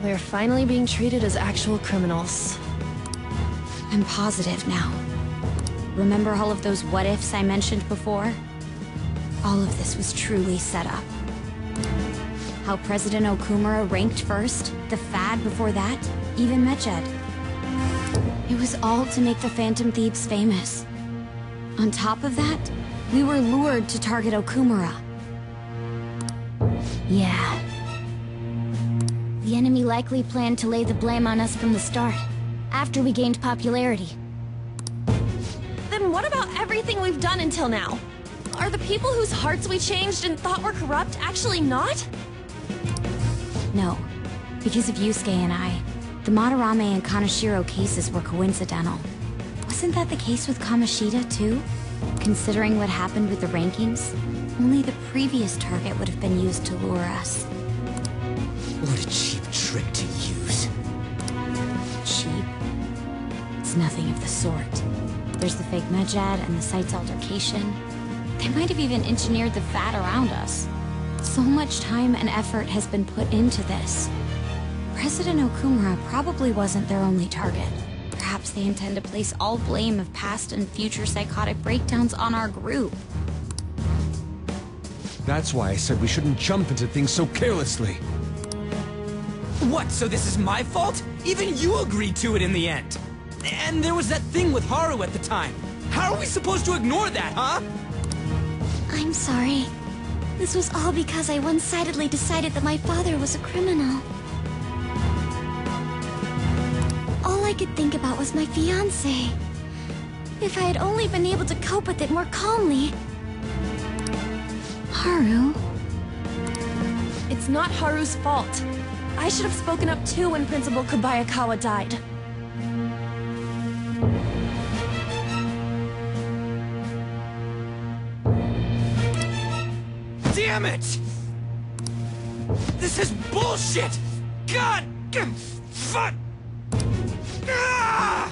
We're finally being treated as actual criminals. I'm positive now. Remember all of those what-ifs I mentioned before? All of this was truly set up. How President Okumura ranked first, the Fad before that, even Mechad. It was all to make the Phantom Thieves famous. On top of that, we were lured to target Okumura. Yeah. The enemy likely planned to lay the blame on us from the start, after we gained popularity. Then what about everything we've done until now? Are the people whose hearts we changed and thought were corrupt actually not? No. Because of Yusuke and I, the Madarame and Kaneshiro cases were coincidental. Wasn't that the case with Kamoshida, too? Considering what happened with the rankings, only the previous target would have been used to lure us. What a cheap trick to use. Cheap? It's nothing of the sort. There's the fake Mechad and the site's altercation. They might have even engineered the Fad around us. So much time and effort has been put into this. President Okumura probably wasn't their only target. Perhaps they intend to place all blame of past and future psychotic breakdowns on our group. That's why I said we shouldn't jump into things so carelessly. What, so this is my fault? Even you agreed to it in the end. And there was that thing with Haru at the time. How are we supposed to ignore that, huh? I'm sorry. This was all because I one-sidedly decided that my father was a criminal. All I could think about was my fiancé. If I had only been able to cope with it more calmly. Haru? It's not Haru's fault. I should have spoken up too when Principal Kobayakawa died. Damn it! This is bullshit! God! Fuck! Ah!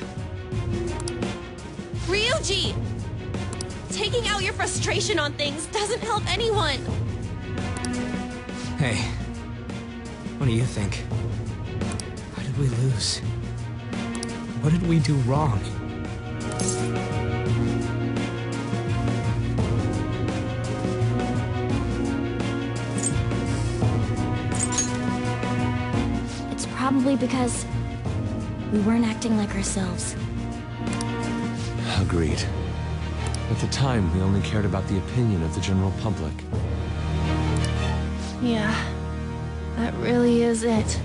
Ryuji! Taking out your frustration on things doesn't help anyone. Hey, what do you think? Why did we lose? What did we do wrong? It's probably because we weren't acting like ourselves. Agreed. At the time, we only cared about the opinion of the general public. Yeah, that really is it.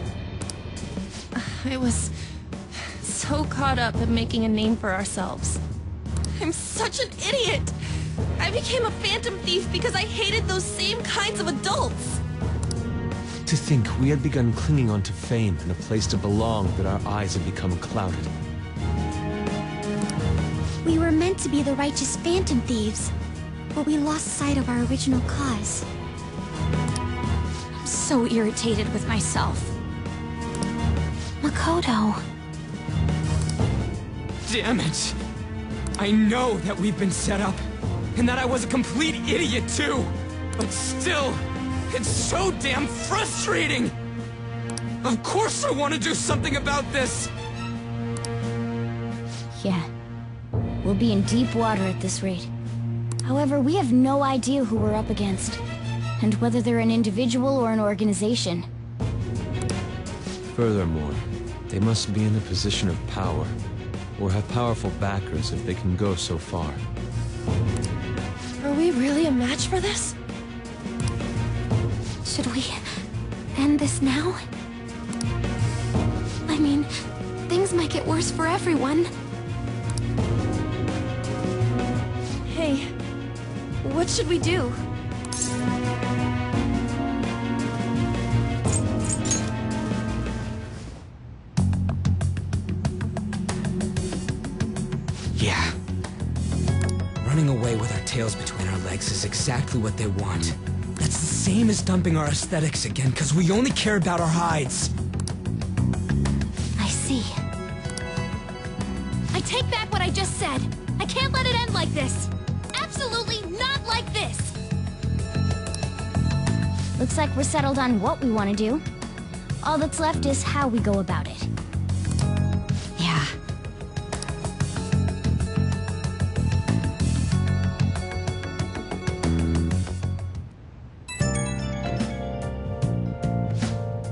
I was so caught up in making a name for ourselves. I'm such an idiot! I became a phantom thief because I hated those same kinds of adults! To think we had begun clinging onto fame and a place to belong, that our eyes had become clouded. We were meant to be the righteous phantom thieves, but we lost sight of our original cause. I'm so irritated with myself. Makoto. Damn it! I know that we've been set up, and that I was a complete idiot too! But still, it's so damn frustrating! Of course I want to do something about this! Yeah. We'll be in deep water at this rate. However, we have no idea who we're up against, and whether they're an individual or an organization. Furthermore, they must be in a position of power, or have powerful backers if they can go so far. Are we really a match for this? Should we end this now? I mean, things might get worse for everyone. Hey, what should we do? Yeah. Running away with our tails between our legs is exactly what they want. That's the same as dumping our aesthetics again, because we only care about our hides. I see. I take back what I just said. I can't let it end like this. Absolutely not like this. Looks like we're settled on what we want to do. All that's left is how we go about it. Yeah.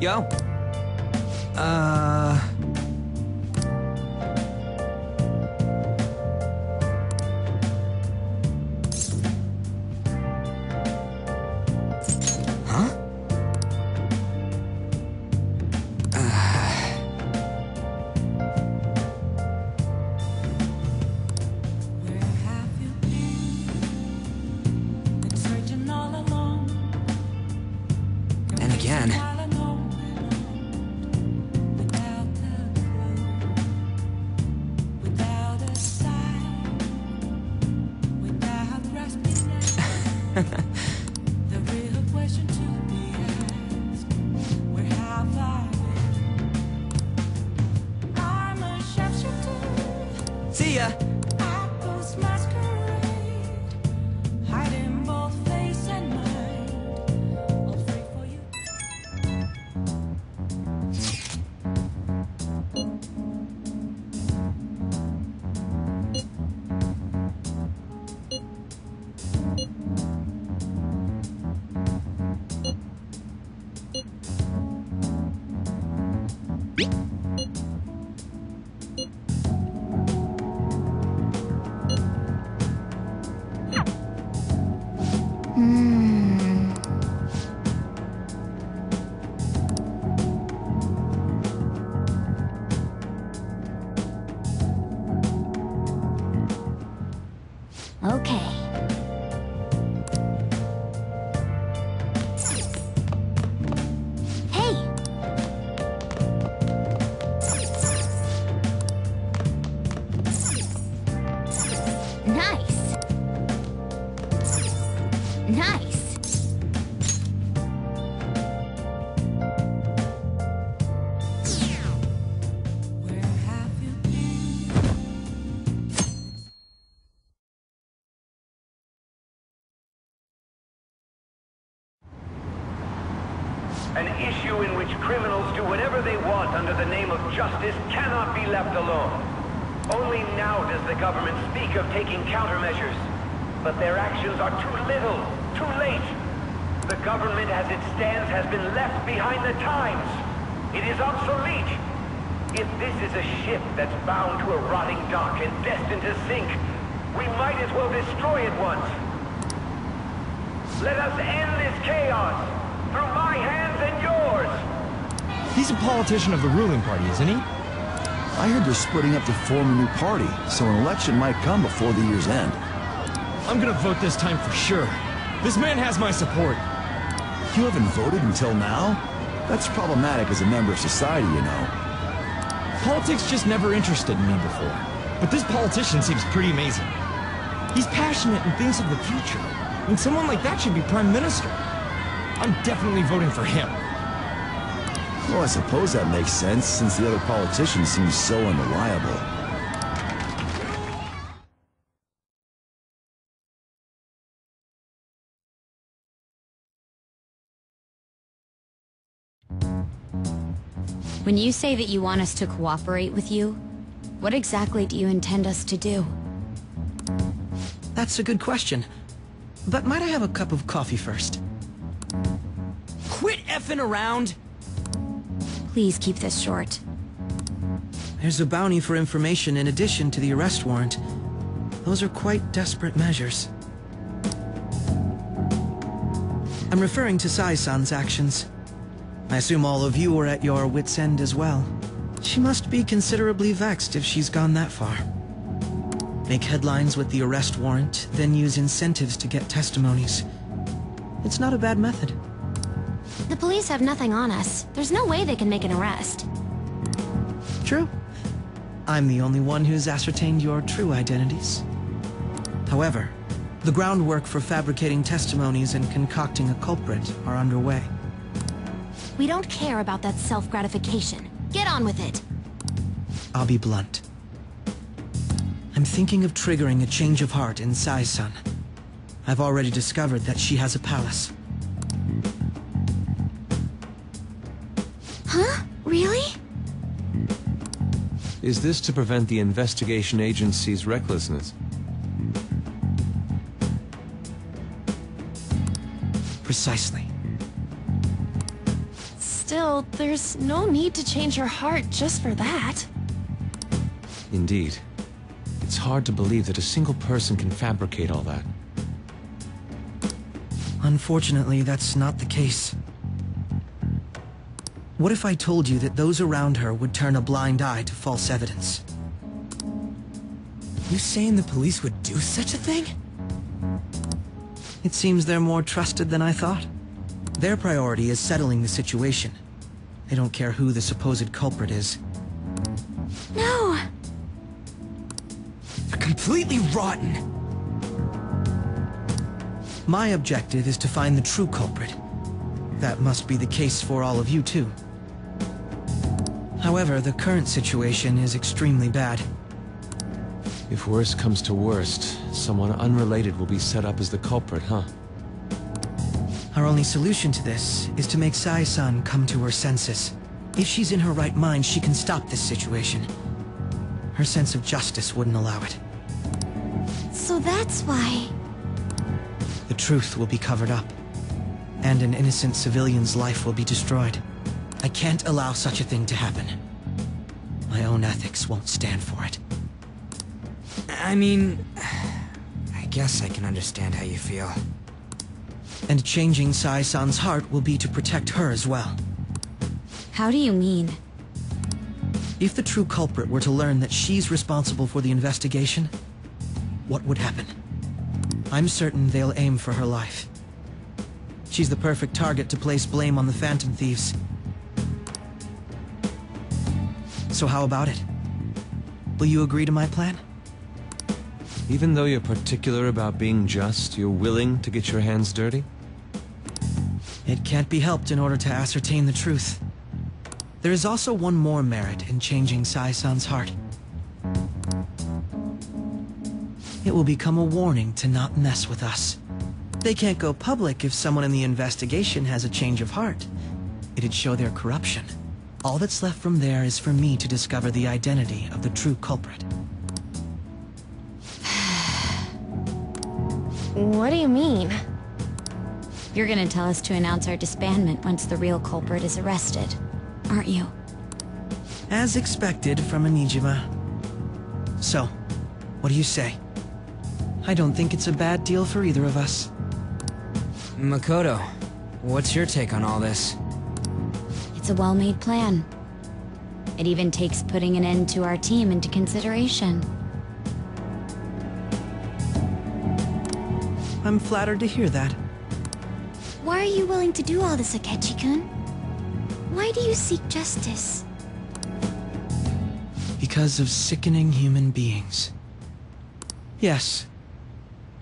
Yo. And again. See ya. Okay. Hey! Nice! Nice! An issue in which criminals do whatever they want under the name of justice cannot be left alone. Only now does the government speak of taking countermeasures. But their actions are too little, too late. The government as it stands has been left behind the times. It is obsolete. If this is a ship that's bound to a rotting dock and destined to sink, we might as well destroy it once. Let us end this chaos. Through my hands and yours! He's a politician of the ruling party, isn't he? I heard they're splitting up to form a new party, so an election might come before the year's end. I'm gonna vote this time for sure. This man has my support. You haven't voted until now? That's problematic as a member of society, you know. Politics just never interested me before. But this politician seems pretty amazing. He's passionate and thinks of the future. And someone like that should be prime minister. I'm definitely voting for him. Well, I suppose that makes sense, since the other politician seems so unreliable. When you say that you want us to cooperate with you, what exactly do you intend us to do? That's a good question. But might I have a cup of coffee first? Quit effing around! Please keep this short. There's a bounty for information in addition to the arrest warrant. Those are quite desperate measures. I'm referring to Sai-san's actions. I assume all of you are at your wits' end as well. She must be considerably vexed if she's gone that far. Make headlines with the arrest warrant, then use incentives to get testimonies. It's not a bad method. The police have nothing on us. There's no way they can make an arrest. True. I'm the only one who's ascertained your true identities. However, the groundwork for fabricating testimonies and concocting a culprit are underway. We don't care about that self-gratification. Get on with it. I'll be blunt. I'm thinking of triggering a change of heart in Sai-san. I've already discovered that she has a palace. Huh? Really? Is this to prevent the investigation agency's recklessness? Precisely. Still, there's no need to change her heart just for that. Indeed. It's hard to believe that a single person can fabricate all that. Unfortunately, that's not the case. What if I told you that those around her would turn a blind eye to false evidence? You saying the police would do such a thing? It seems they're more trusted than I thought. Their priority is settling the situation. They don't care who the supposed culprit is. No! They're completely rotten. My objective is to find the true culprit. That must be the case for all of you, too. However, the current situation is extremely bad. If worst comes to worst, someone unrelated will be set up as the culprit, huh? Our only solution to this is to make Sai-san come to her senses. If she's in her right mind, she can stop this situation. Her sense of justice wouldn't allow it. So that's why... The truth will be covered up, and an innocent civilian's life will be destroyed. I can't allow such a thing to happen. My own ethics won't stand for it. I mean... I guess I can understand how you feel. And changing Sai-san's heart will be to protect her as well. How do you mean? If the true culprit were to learn that she's responsible for the investigation, what would happen? I'm certain they'll aim for her life. She's the perfect target to place blame on the Phantom Thieves. So how about it? Will you agree to my plan? Even though you're particular about being just, you're willing to get your hands dirty? It can't be helped in order to ascertain the truth. There is also one more merit in changing Sai-san's heart. It will become a warning to not mess with us. They can't go public if someone in the investigation has a change of heart. It'd show their corruption. All that's left from there is for me to discover the identity of the true culprit. What do you mean? You're gonna tell us to announce our disbandment once the real culprit is arrested, aren't you? As expected from Onijima. So, what do you say? I don't think it's a bad deal for either of us. Makoto, what's your take on all this? It's a well-made plan. It even takes putting an end to our team into consideration. I'm flattered to hear that. Why are you willing to do all this, Akechi-kun? Why do you seek justice? Because of sickening human beings. Yes.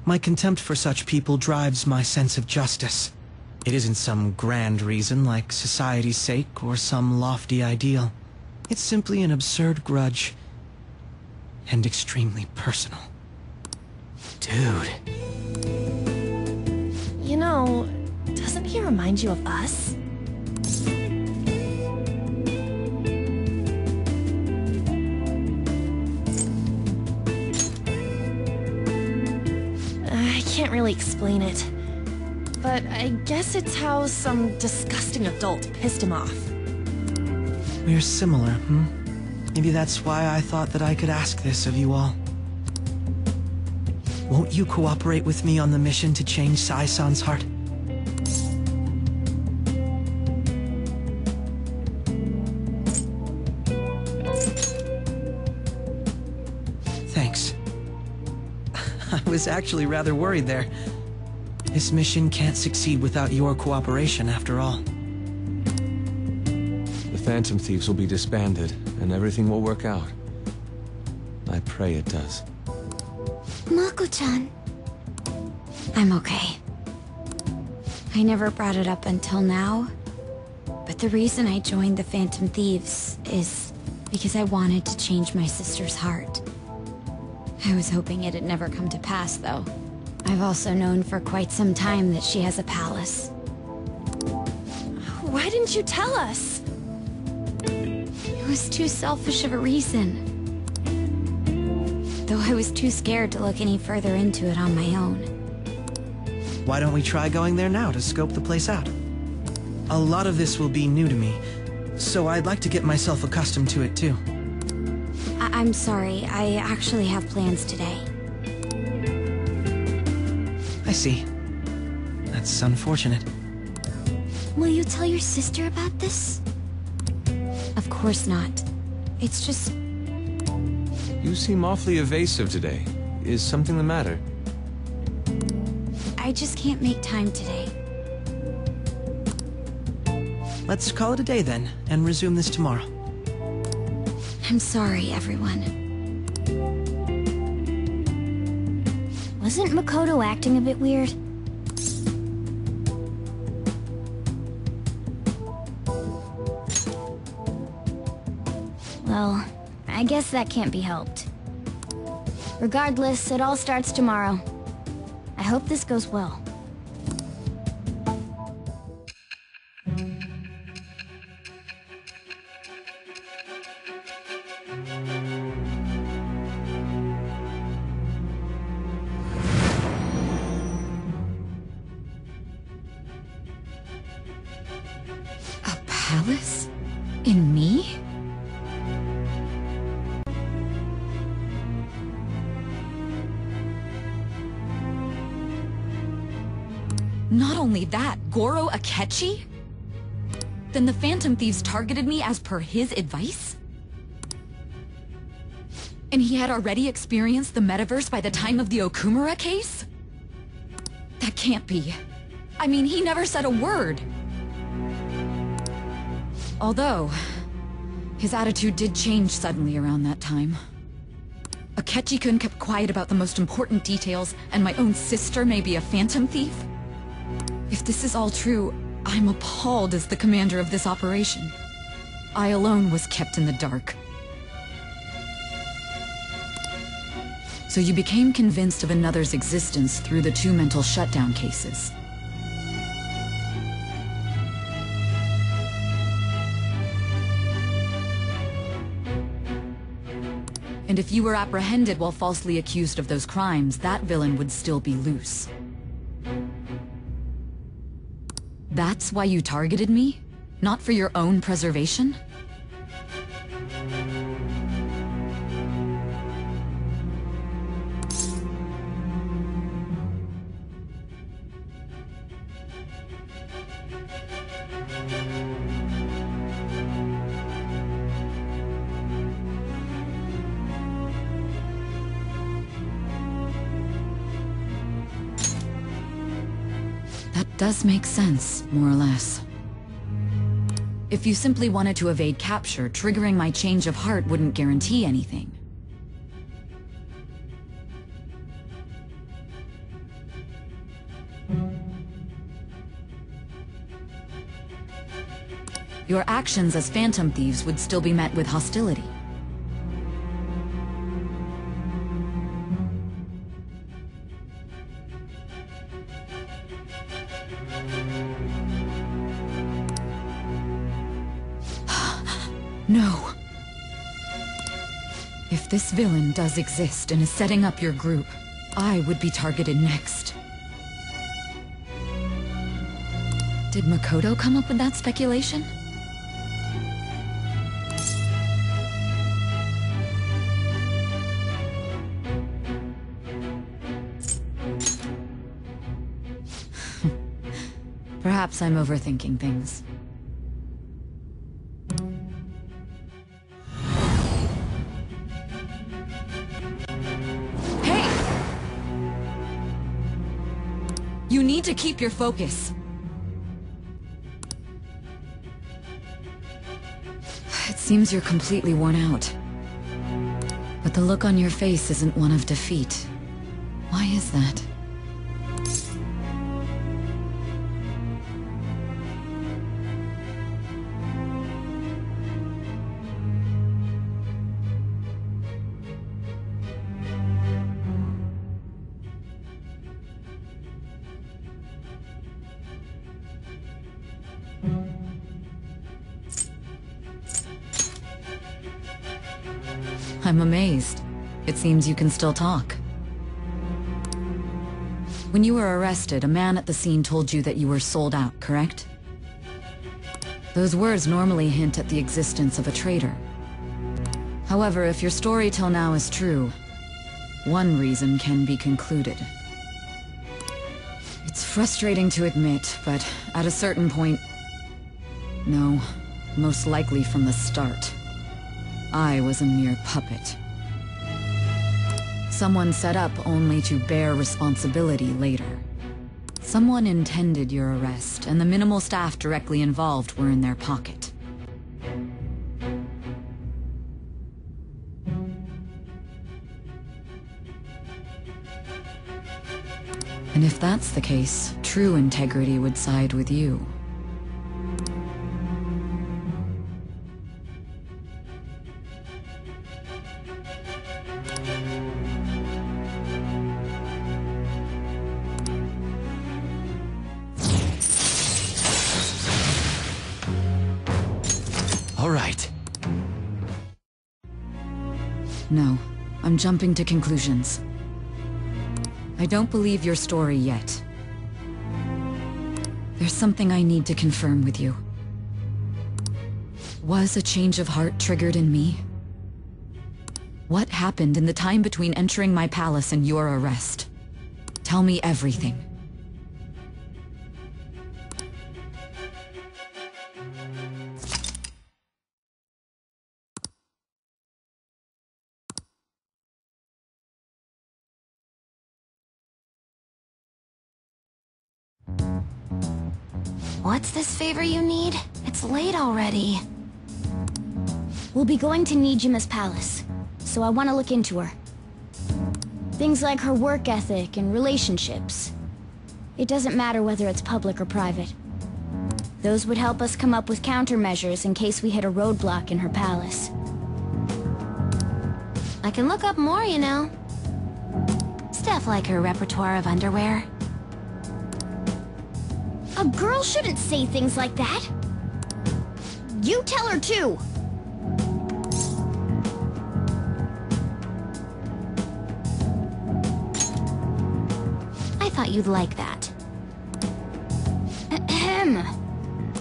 My contempt for such people drives my sense of justice. It isn't some grand reason like society's sake or some lofty ideal. It's simply an absurd grudge. And extremely personal. Dude. You know, doesn't he remind you of us? I can't really explain it, but I guess it's how some disgusting adult pissed him off. We're similar, Maybe that's why I thought that I could ask this of you all. Won't you cooperate with me on the mission to change Sai-san's heart? Thanks. I was actually rather worried there. This mission can't succeed without your cooperation, after all. The Phantom Thieves will be disbanded, and everything will work out. I pray it does. Mako-chan. I'm okay. I never brought it up until now, but the reason I joined the Phantom Thieves is because I wanted to change my sister's heart. I was hoping it'd never come to pass, though. I've also known for quite some time that she has a palace. Why didn't you tell us? It was too selfish of a reason. Though I was too scared to look any further into it on my own. Why don't we try going there now to scope the place out? A lot of this will be new to me, so I'd like to get myself accustomed to it too. I'm sorry, I actually have plans today. I see. That's unfortunate. Will you tell your sister about this? Of course not. It's just... You seem awfully evasive today. Is something the matter? I just can't make time today. Let's call it a day then, and resume this tomorrow. I'm sorry, everyone. Wasn't Makoto acting a bit weird? Well, I guess that can't be helped. Regardless, it all starts tomorrow. I hope this goes well. A palace? In me? Not only that, Goro Akechi? Then the Phantom Thieves targeted me as per his advice? And he had already experienced the metaverse by the time of the Okumura case? That can't be. I mean, he never said a word. Although, his attitude did change suddenly around that time. Akechi-kun kept quiet about the most important details, and my own sister may be a Phantom Thief? If this is all true, I'm appalled as the commander of this operation. I alone was kept in the dark. So you became convinced of another's existence through the 2 mental shutdown cases. And if you were apprehended while falsely accused of those crimes, that villain would still be loose. That's why you targeted me? Not for your own preservation? Does make sense, more or less. If you simply wanted to evade capture, triggering my change of heart wouldn't guarantee anything. Your actions as Phantom Thieves would still be met with hostility. No. If this villain does exist and is setting up your group, I would be targeted next. Did Makoto come up with that speculation? Perhaps I'm overthinking things. You need to keep your focus. It seems you're completely worn out. But the look on your face isn't one of defeat. Why is that? I'm amazed. It seems you can still talk. When you were arrested, a man at the scene told you that you were sold out, correct? Those words normally hint at the existence of a traitor. However, if your story till now is true, one reason can be concluded. It's frustrating to admit, but at a certain point... No, most likely from the start. I was a mere puppet. Someone set up only to bear responsibility later. Someone intended your arrest, and the minimal staff directly involved were in their pocket. And if that's the case, true integrity would side with you. All right. No, I'm jumping to conclusions. I don't believe your story yet. There's something I need to confirm with you. Was a change of heart triggered in me? What happened in the time between entering my palace and your arrest? Tell me everything. What's this favor you need? It's late already. We'll be going to Nijima's palace, so I want to look into her. Things like her work ethic and relationships. It doesn't matter whether it's public or private. Those would help us come up with countermeasures in case we hit a roadblock in her palace. I can look up more, you know. Stuff like her repertoire of underwear. A girl shouldn't say things like that. You tell her too. I thought you'd like that. Ahem.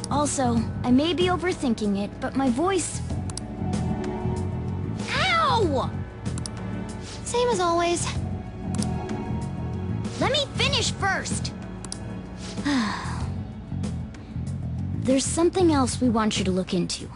Also, I may be overthinking it, but my voice... Ow! Same as always. Let me finish first. There's something else we want you to look into.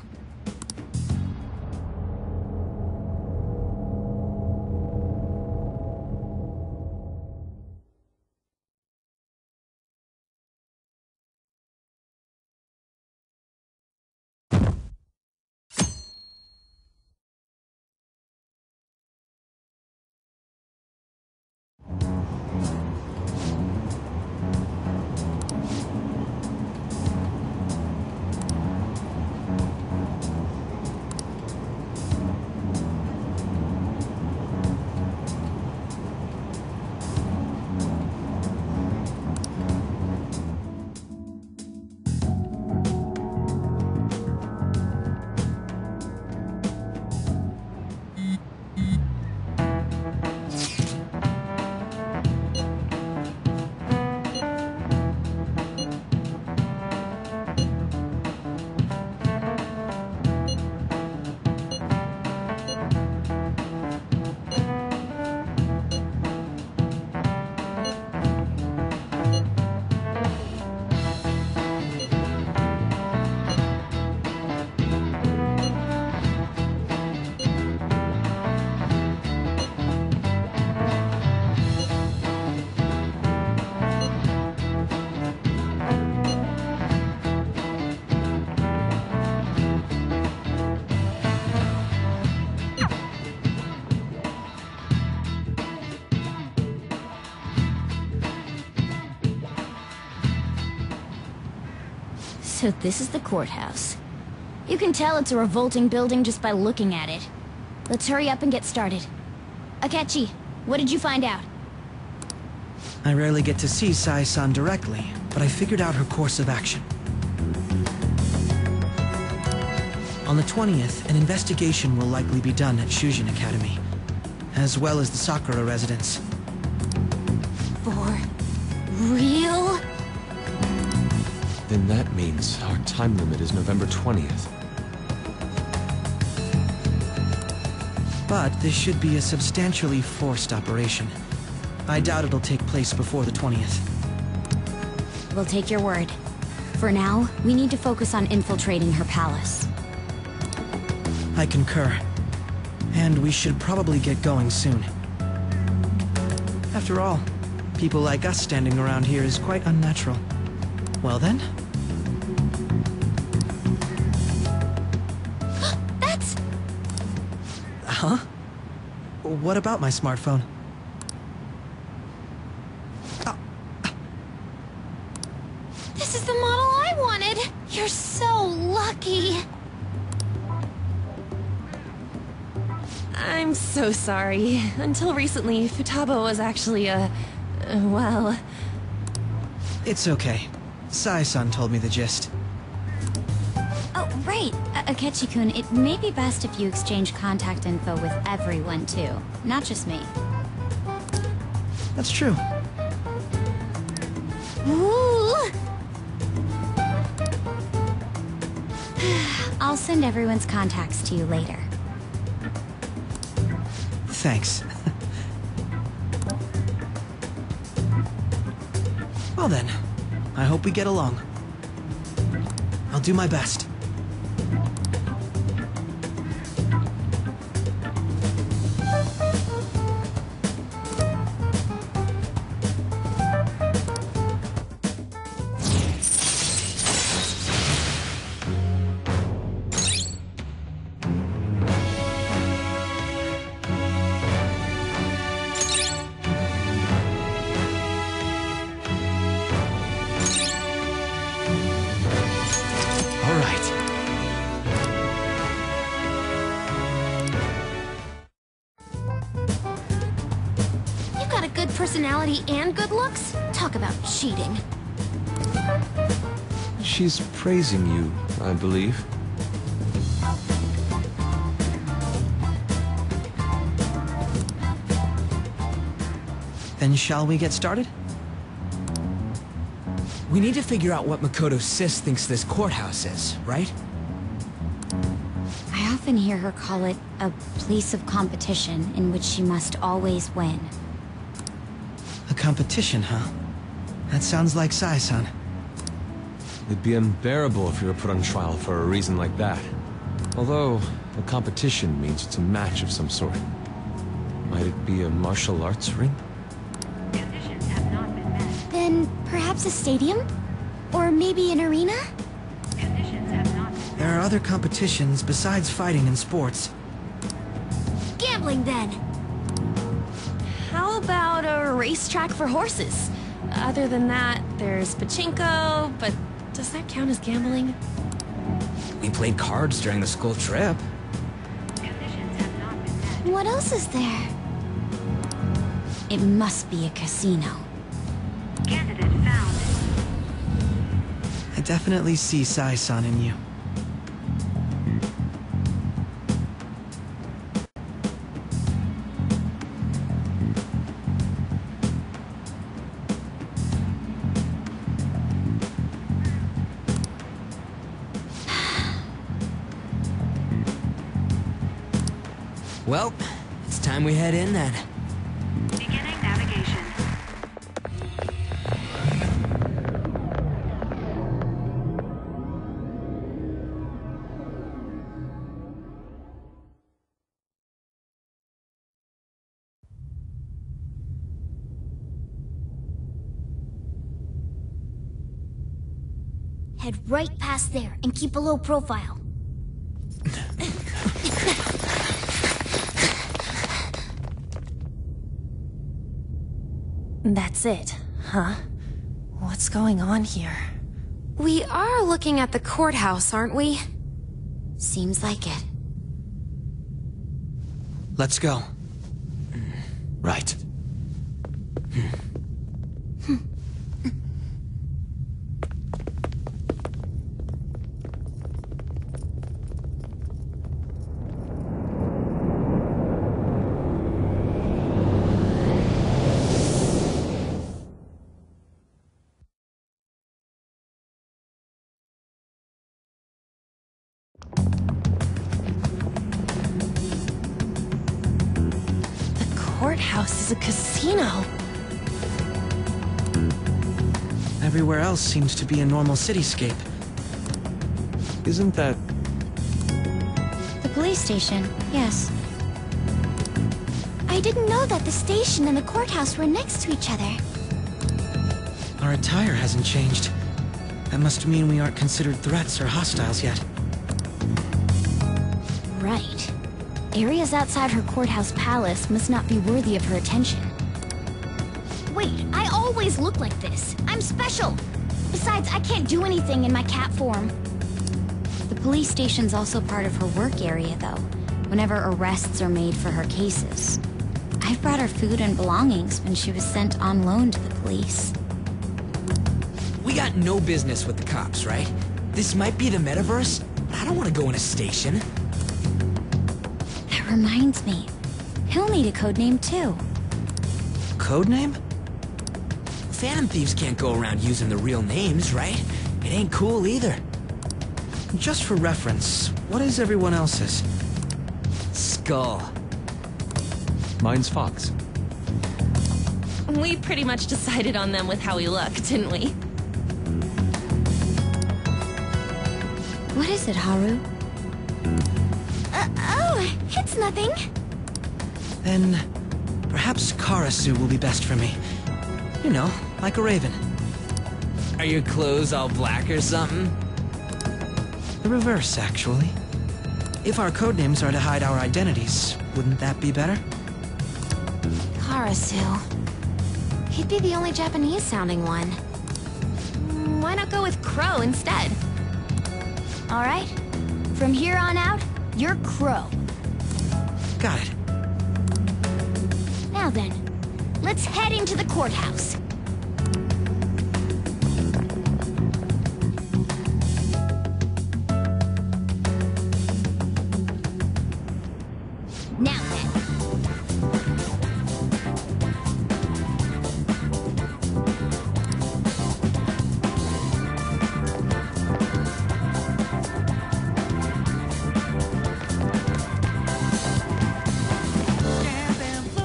So this is the courthouse. You can tell it's a revolting building just by looking at it. Let's hurry up and get started. Akechi, what did you find out? I rarely get to see Sai-san directly, but I figured out her course of action. On the 20th, an investigation will likely be done at Shujin Academy, as well as the Sakura residence. For real? Then that means our time limit is November 20th. But this should be a substantially forced operation. I doubt it'll take place before the 20th. We'll take your word. For now, we need to focus on infiltrating her palace. I concur. And we should probably get going soon. After all, people like us standing around here is quite unnatural. Well then? That's... Huh? What about my smartphone? This is the model I wanted! You're so lucky! I'm so sorry. Until recently, Futaba was actually well... It's okay. Sai-san told me the gist. Oh, right. Akechi-kun, it may be best if you exchange contact info with everyone, too. Not just me. That's true. Ooh! I'll send everyone's contacts to you later. Thanks. Well then, I hope we get along. I'll do my best. All right. You got a good personality and good looks? Talk about cheating. She's praising you, I believe. Then shall we get started? We need to figure out what Makoto Sis thinks this courthouse is, right? I often hear her call it a place of competition in which she must always win. A competition, huh? That sounds like Sai-san. It'd be unbearable if you were put on trial for a reason like that. Although, a competition means it's a match of some sort. Might it be a martial arts ring? Then perhaps a stadium? Or maybe an arena? There are other competitions besides fighting and sports. Gambling, then! How about a racetrack for horses? Other than that, there's pachinko, but does that count as gambling? We played cards during the school trip. What else is there? It must be a casino. Candidate found. I definitely see Sai-san in you. Well, it's time we head in then. Beginning navigation. Head right past there and keep a low profile. That's it, huh? What's going on here? We are looking at the courthouse, aren't we? Seems like it. Let's go. Right. courthouse is a casino. Everywhere else seems to be a normal cityscape. Isn't that... The police station, yes. I didn't know that the station and the courthouse were next to each other. Our attire hasn't changed. That must mean we aren't considered threats or hostiles yet. Right. Areas outside her courthouse palace must not be worthy of her attention. Wait, I always look like this. I'm special. Besides, I can't do anything in my cat form. The police station's also part of her work area, though, whenever arrests are made for her cases. I've brought her food and belongings when she was sent on loan to the police. We got no business with the cops, right? This might be the metaverse, but I don't want to go in a station. That reminds me. He'll need a codename, too. Codename? Phantom thieves can't go around using the real names, right? It ain't cool either. Just for reference, what is everyone else's? Skull. Mine's Fox. We pretty much decided on them with how we look, didn't we? What is it, Haru? Oh, it's nothing. Then, perhaps Karasu will be best for me. You know, like a raven. Are your clothes all black or something? The reverse, actually. If our codenames are to hide our identities, wouldn't that be better? Karasu. He'd be the only Japanese-sounding one. Why not go with Crow instead? All right. From here on out, you're Crow. Got it. Now then, let's head into the courthouse. Now then.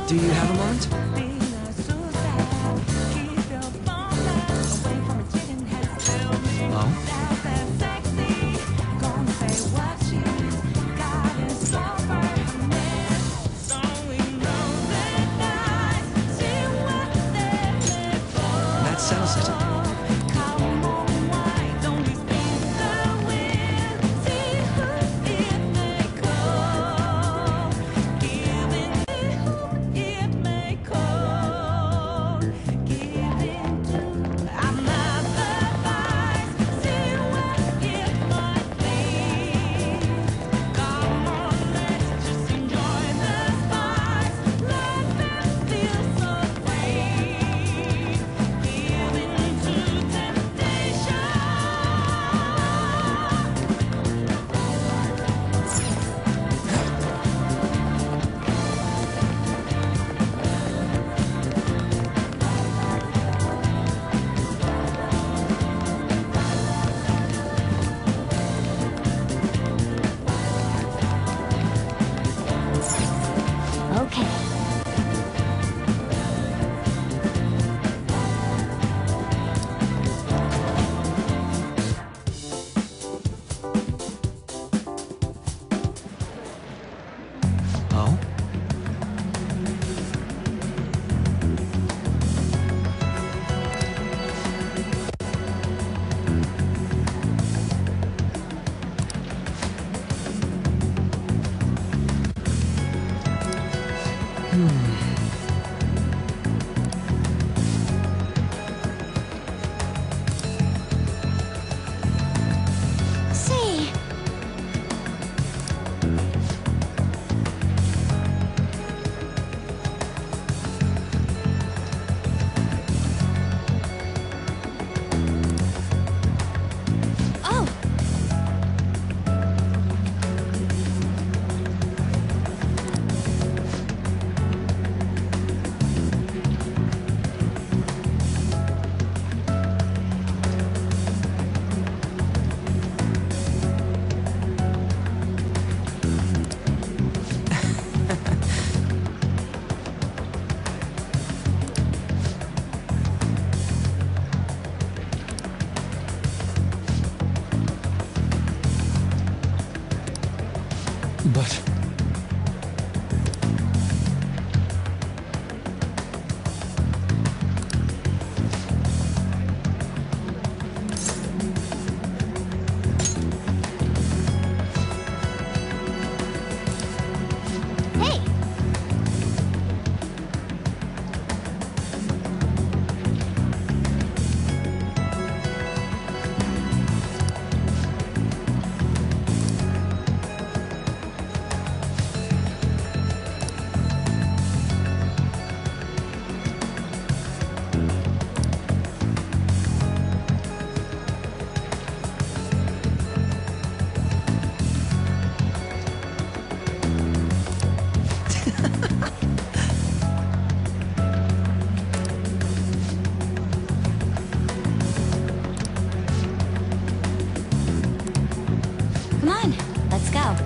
Do you have a moment? Oh? That settles it. But... Hey! Come on, let's go.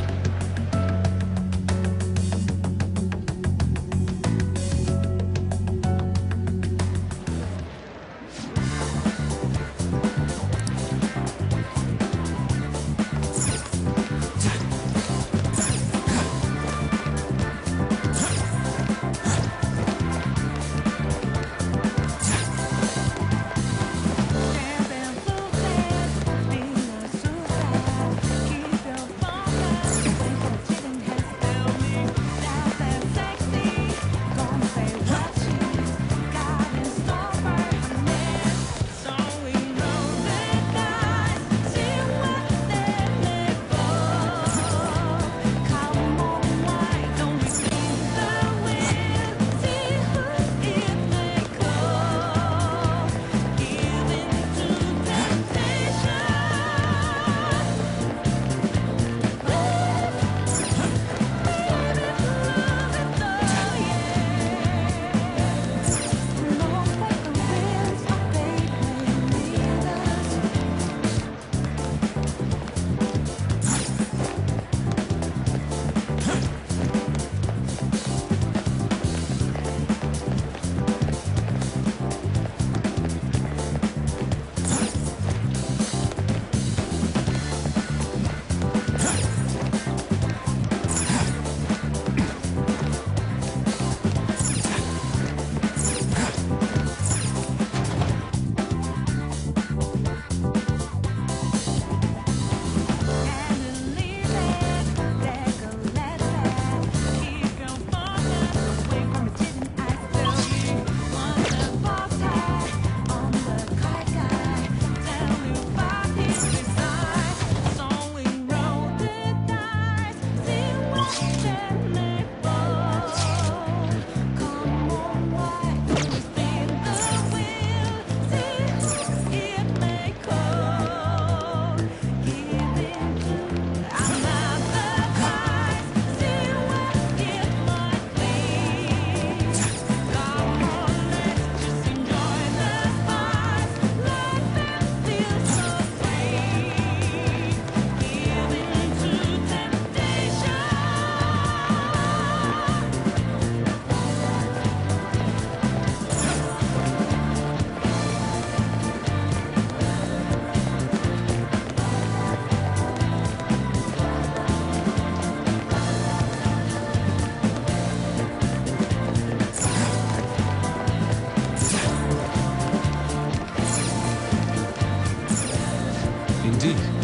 Indeed.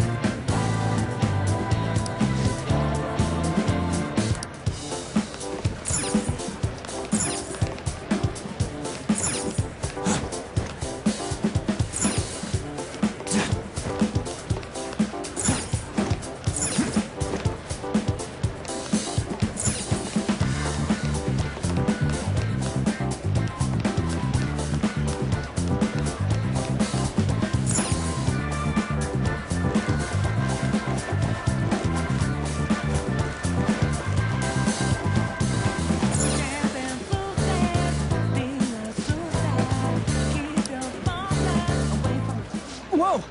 Whoa!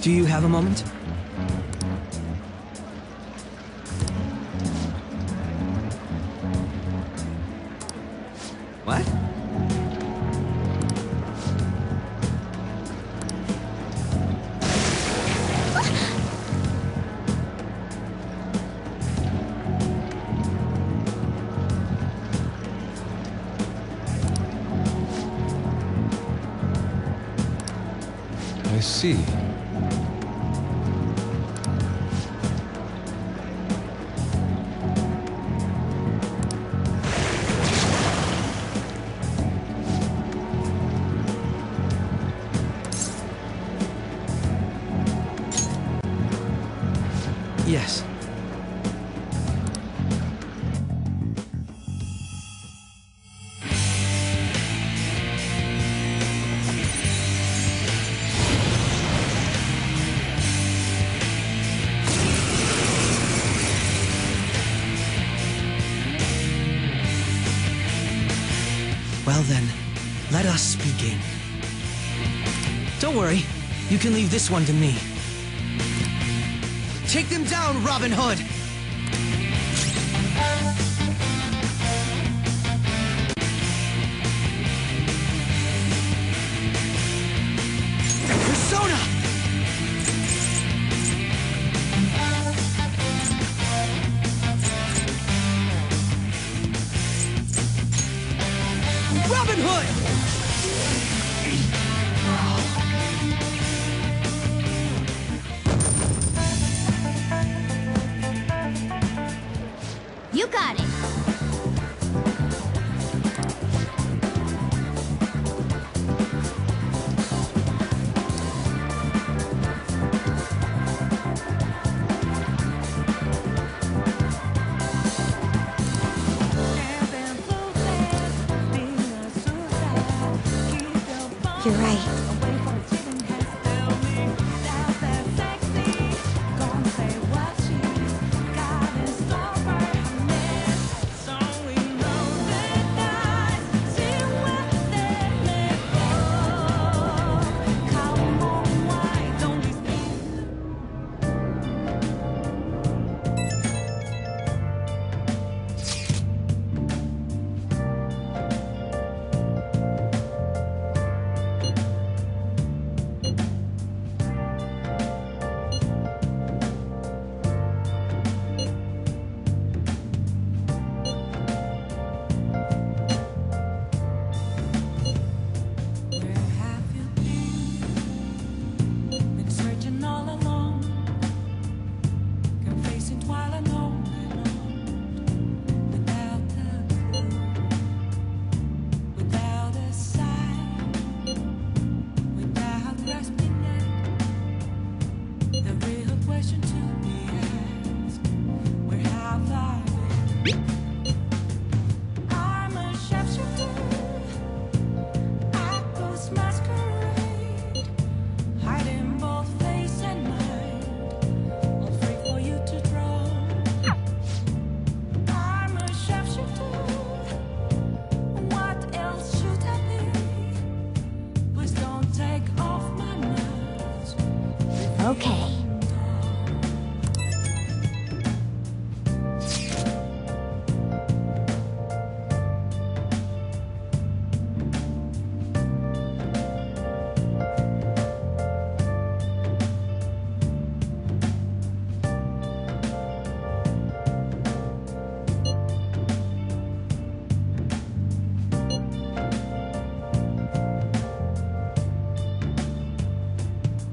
Do you have a moment? What? I see. Yes. Well then, let us begin. Don't worry, you can leave this one to me. Take them down, Robin Hood! Persona! Robin Hood! You got it. You're right. Okay.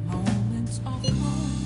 Moments of calm.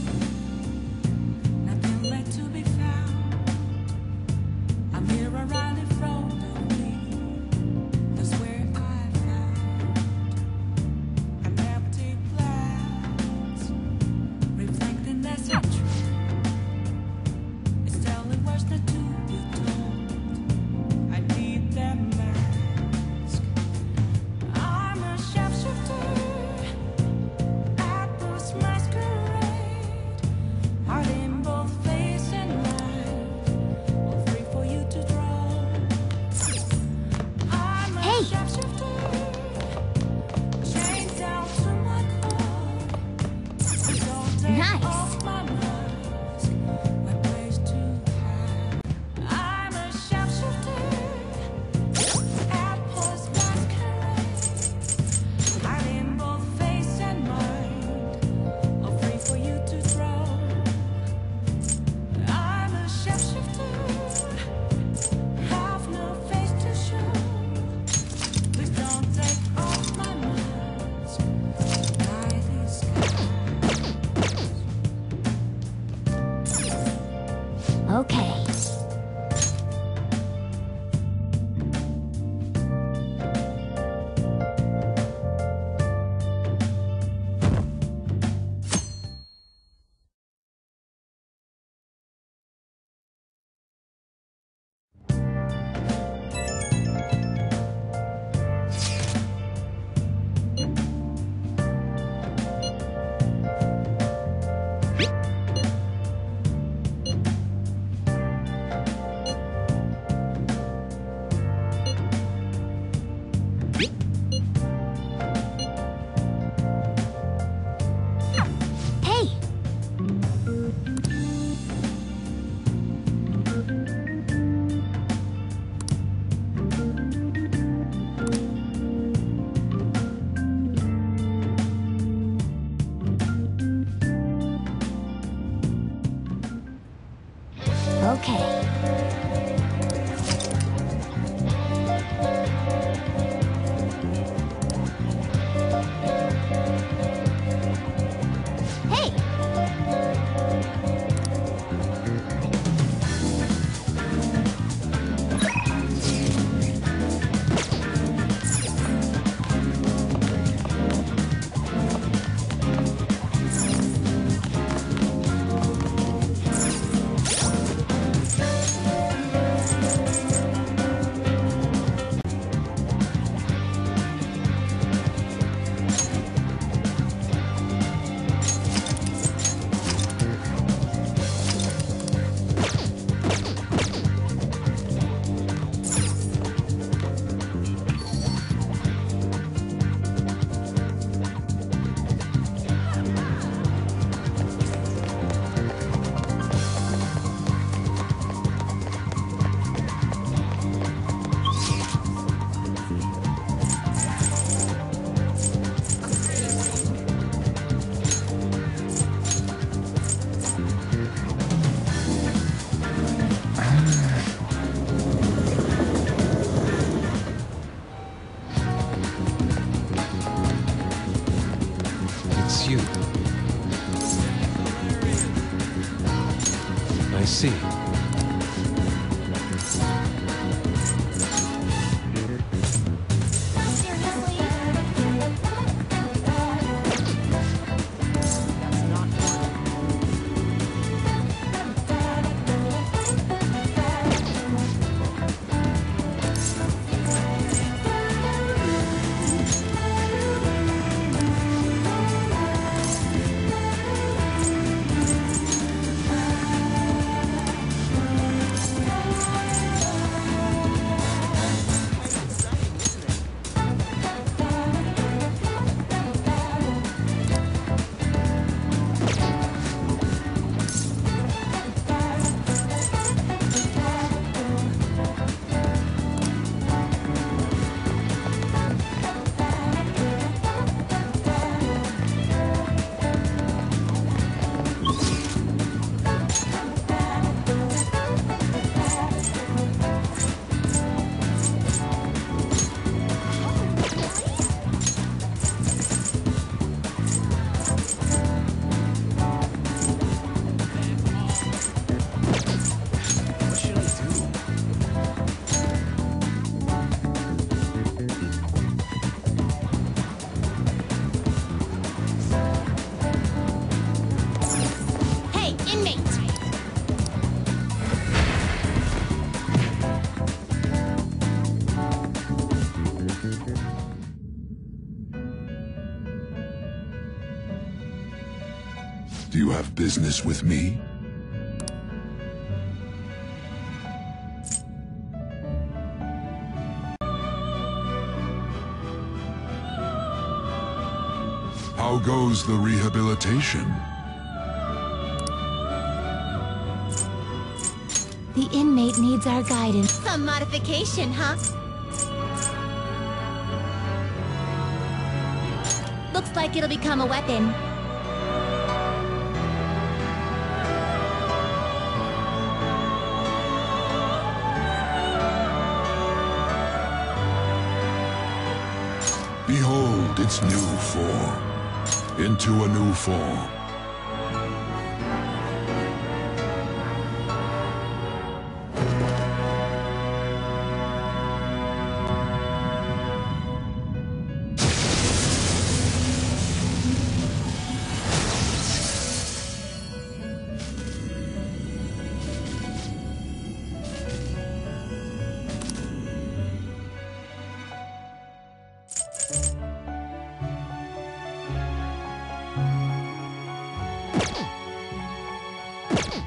Okay. It's you. I see. Do you have business with me? How goes the rehabilitation? The inmate needs our guidance. Some modification, huh? Looks like it'll become a weapon. Behold its new form. Into a new form.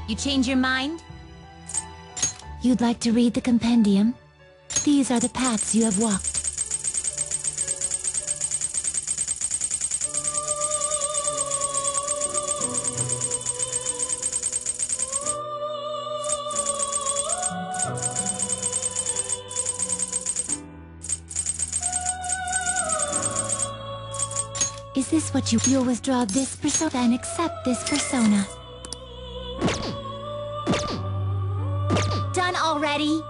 You change your mind? You'd like to read the compendium? These are the paths you have walked. Is this what you'll withdraw this persona and accept this persona? already?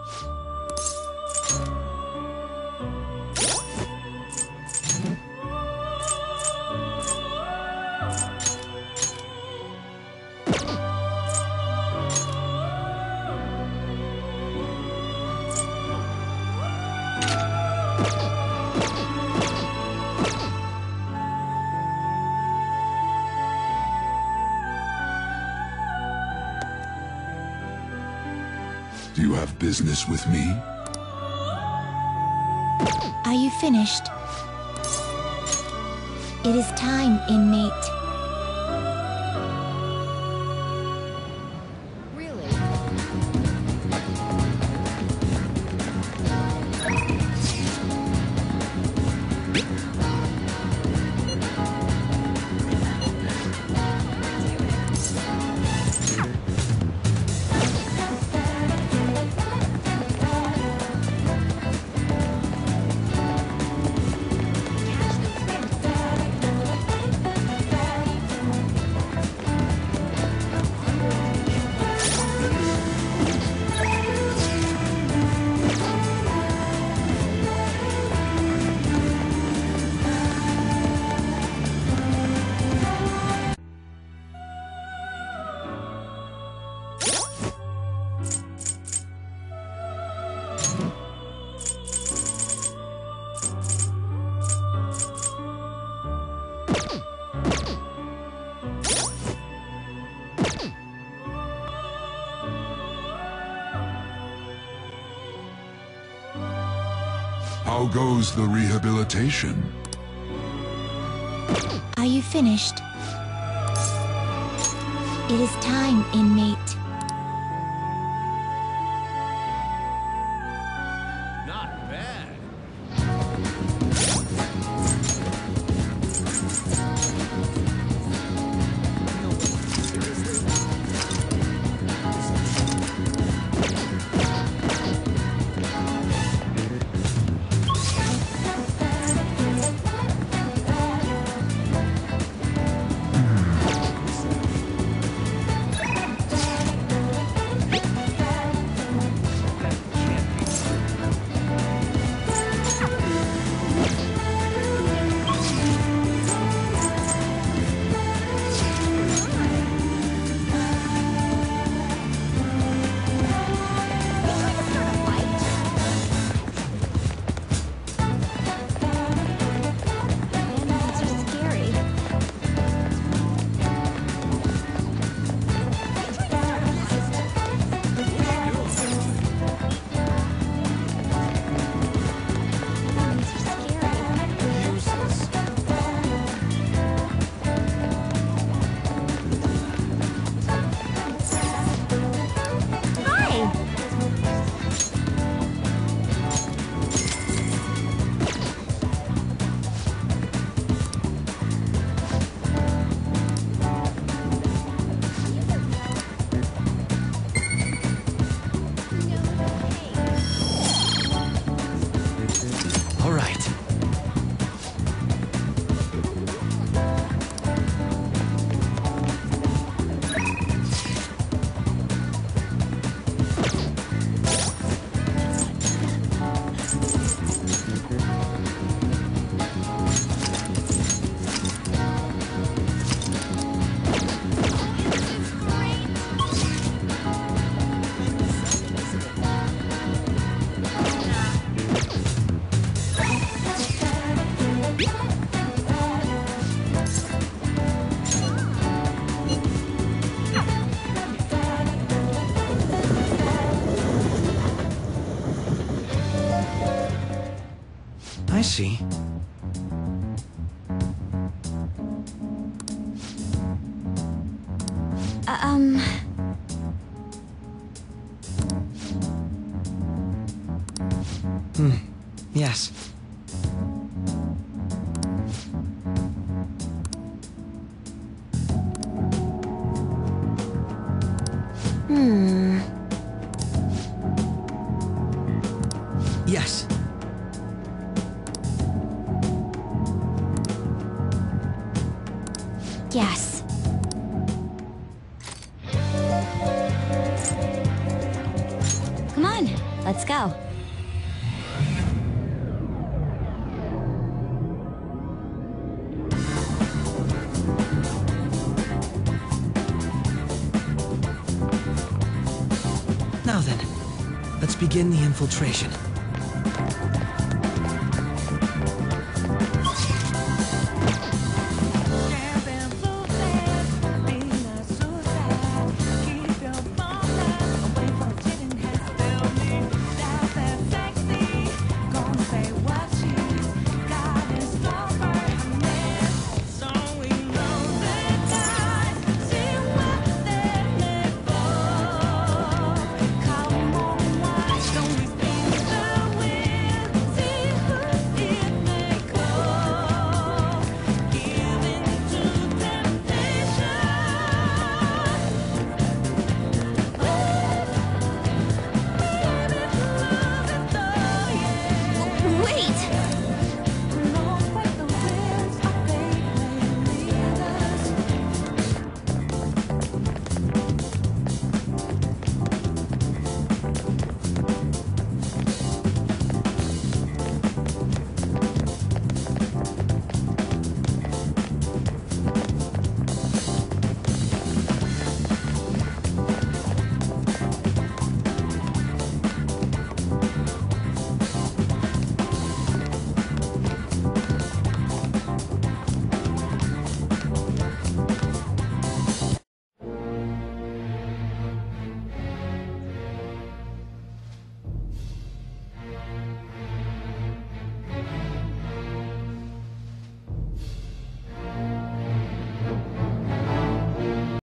Do you have business with me? Are you finished? It is time, inmate. How goes the rehabilitation? Are you finished? It is time, inmate. Not bad. All right. I see. Yes. Yes. Yes. Come Let's go. Now then, let's begin the infiltration.